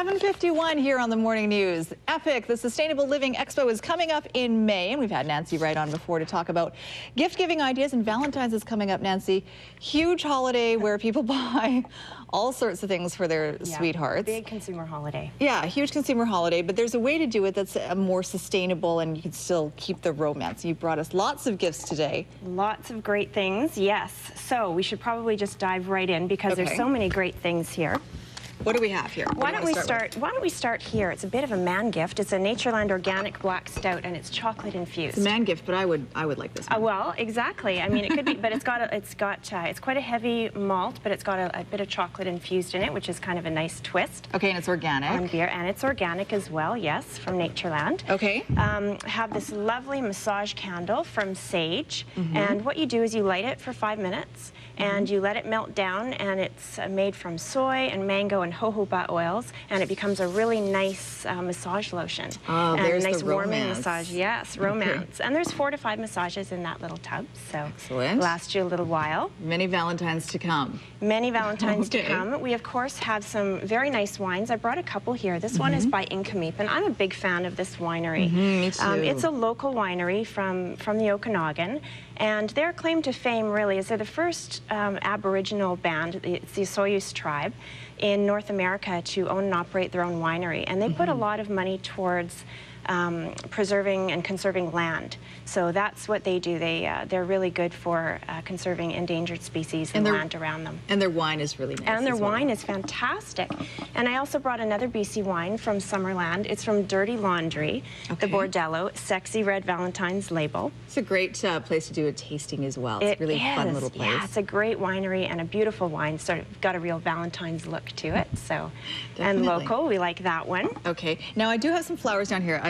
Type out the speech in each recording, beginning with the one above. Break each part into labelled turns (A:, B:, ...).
A: 7:51 here on the Morning News. EPIC, the Sustainable Living Expo, is coming up in May, and we've had Nancy Wright on before to talk about gift-giving ideas, and Valentine's is coming up, Nancy. Huge holiday where people buy all sorts of things for their sweethearts.
B: Big consumer holiday.
A: Yeah, huge consumer holiday, but there's a way to do it that's more sustainable and you can still keep the romance. You brought us lots of gifts today.
B: Lots of great things, yes. So we should probably just dive right in because there's so many great things here.
A: What do we have here?
B: Why don't we start here? It's a bit of a man gift. It's a Natureland Organic Black Stout, and it's chocolate infused.
A: It's a man gift, but I would like this one.
B: Well, exactly. I mean, it could be, but it's quite a heavy malt, but it's got a bit of chocolate infused in it, which is kind of a nice twist.
A: Okay, and it's organic.
B: On beer, and it's organic as well. Yes, from Natureland.
A: Okay.
B: Have this lovely massage candle from Sage, and what you do is you light it for 5 minutes, and you let it melt down, and it's made from soy and mango and jojoba oils, and it becomes a really nice massage lotion.
A: Oh,
B: and
A: there's
B: a nice
A: the
B: warming
A: romance.
B: massage. Yes, romance. And there's 4 to 5 massages in that little tub, so
A: excellent.
B: Last you a little while.
A: Many Valentines to come.
B: Many Valentines to come. We of course have some very nice wines. I brought a couple here. This one is by Incomeep, and I'm a big fan of this winery.
A: Me too.
B: It's a local winery from the Okanagan, and their claim to fame really is they're the first Aboriginal band, it's the Soyuz tribe, in North America to own and operate their own winery, and they put a lot of money towards preserving and conserving land. So that's what they do. They're really good for conserving endangered species and land around them.
A: And their wine is really nice.
B: And their wine is fantastic. And I also brought another BC wine from Summerland. It's from Dirty Laundry, the Bordello Sexy Red Valentine's label.
A: It's a great place to do a tasting as well. It's a really fun little place.
B: Yeah, it's a great winery and a beautiful wine. Sort of got a real Valentine's look to it. So, and local, we like that one.
A: Okay. Now I do have some flowers down here.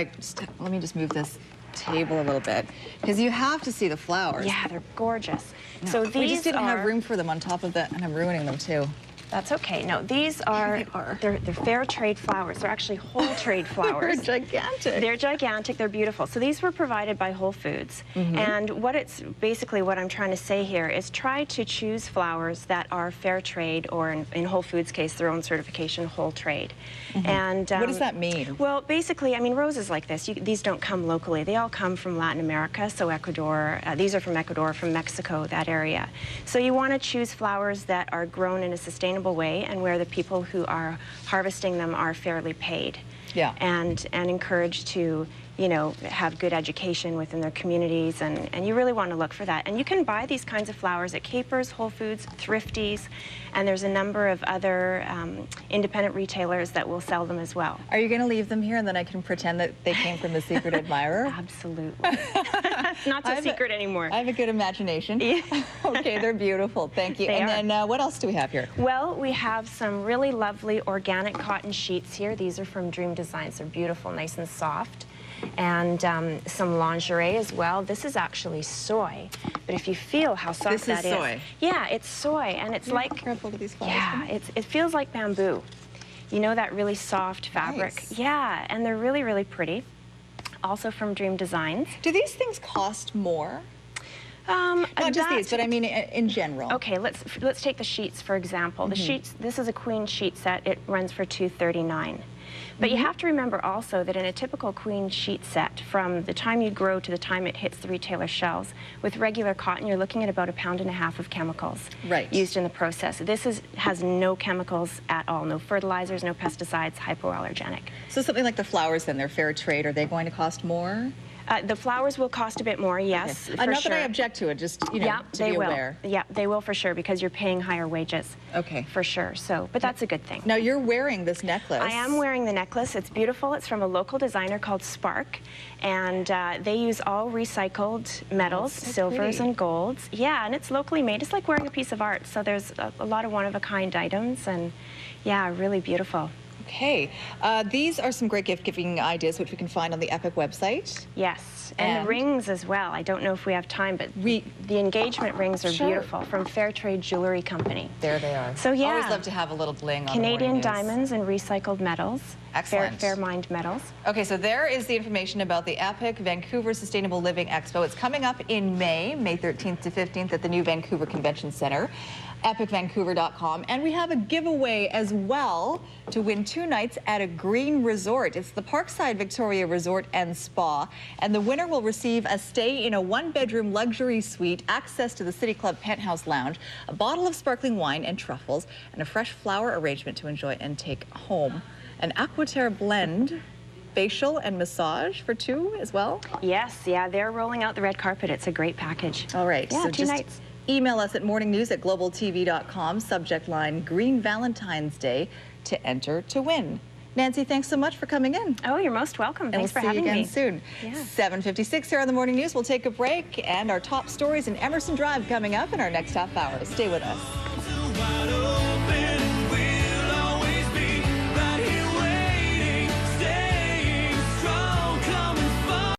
A: Let me just move this table a little bit because you have to see the flowers.
B: Yeah, they're gorgeous.
A: No,
B: so these
A: we just didn't have room for them on top of that, and I'm ruining them too.
B: That's okay. No, these are, they're fair trade flowers. They're actually whole trade flowers.
A: They're gigantic.
B: They're gigantic. They're beautiful. So these were provided by Whole Foods. And what I'm trying to say here is try to choose flowers that are fair trade, or in Whole Foods' case, their own certification, whole trade. And
A: what does that mean?
B: Well, basically, I mean, roses like this, these don't come locally. They all come from Latin America, so Ecuador. These are from Ecuador, from Mexico, that area. So you want to choose flowers that are grown in a sustainable way and where the people who are harvesting them are fairly paid. Yeah. And encouraged to, you know, have good education within their communities, and you really want to look for that. And you can buy these kinds of flowers at Capers, Whole Foods, Thrifties, and there's a number of other independent retailers that will sell them as well.
A: Are you going to leave them here and then I can pretend that they came from the secret admirer?
B: Absolutely. It's not so secret anymore.
A: I have a good imagination. Yeah. Okay, they're beautiful. Thank you. Then what else do we have here?
B: Well, we have some really lovely organic cotton sheets here. These are from Dream Designs. They're beautiful, nice and soft. And some lingerie as well. This is actually soy, but if you feel how soft that is.
A: This is soy?
B: Yeah, it's soy, and it's like, it feels like bamboo. You know, that really soft fabric.
A: Nice.
B: Yeah, and they're really, really pretty. Also from Dream Designs.
A: Do these things cost more? Not just these, but I mean in general.
B: Okay, let's take the sheets for example. The sheets. This is a queen sheet set. It runs for $239. But you have to remember also that in a typical queen sheet set, from the time you grow to the time it hits the retailer shelves, with regular cotton, you're looking at about 1.5 pounds of chemicals used in the process. This has no chemicals at all, no fertilizers, no pesticides, hypoallergenic.
A: So something like the flowers then, they're fair trade, are they going to cost more?
B: The flowers will cost a bit more, yes.
A: Okay. Not that I object to it, just, you know, to be aware.
B: Yeah, they will for sure, because you're paying higher wages. Okay. For sure, so, but that's a good thing.
A: Now you're wearing this necklace.
B: I am wearing the necklace. It's beautiful. It's from a local designer called Spark, and they use all recycled metals, silvers and golds. Yeah, and it's locally made. It's like wearing a piece of art, so there's a lot of one-of-a-kind items, and yeah, really beautiful.
A: Okay, these are some great gift-giving ideas which we can find on the EPIC website.
B: Yes, and the rings as well. I don't know if we have time, but the engagement rings are beautiful, from Fairtrade Jewelry Company.
A: There they are.
B: So yeah,
A: always love to have a little bling on
B: Canadian diamonds and recycled metals.
A: Excellent.
B: Fair mined metals.
A: Okay, so there is the information about the EPIC Vancouver Sustainable Living Expo. It's coming up in May 13th to 15th at the new Vancouver Convention Center. epicvancouver.com. And we have a giveaway as well to win 2 nights at a green resort. It's the Parkside Victoria Resort and Spa. And the winner will receive a stay in a 1-bedroom luxury suite, access to the City Club Penthouse Lounge, a bottle of sparkling wine and truffles, and a fresh flower arrangement to enjoy and take home. An Aquaterre blend, facial and massage for 2 as well?
B: Yes, yeah, they're rolling out the red carpet. It's a great package.
A: All right.
B: Yeah,
A: so
B: 2 nights.
A: Email us at morningnews@globaltv.com, subject line Green Valentine's Day, to enter to win. Nancy, thanks so much for coming in.
B: Oh, you're most welcome. Thanks for having me.
A: And we'll see you again soon.
B: Yeah.
A: 7:56 here on the Morning News. We'll take a break, and our top stories in Emerson Drive coming up in our next half hour. Stay with us.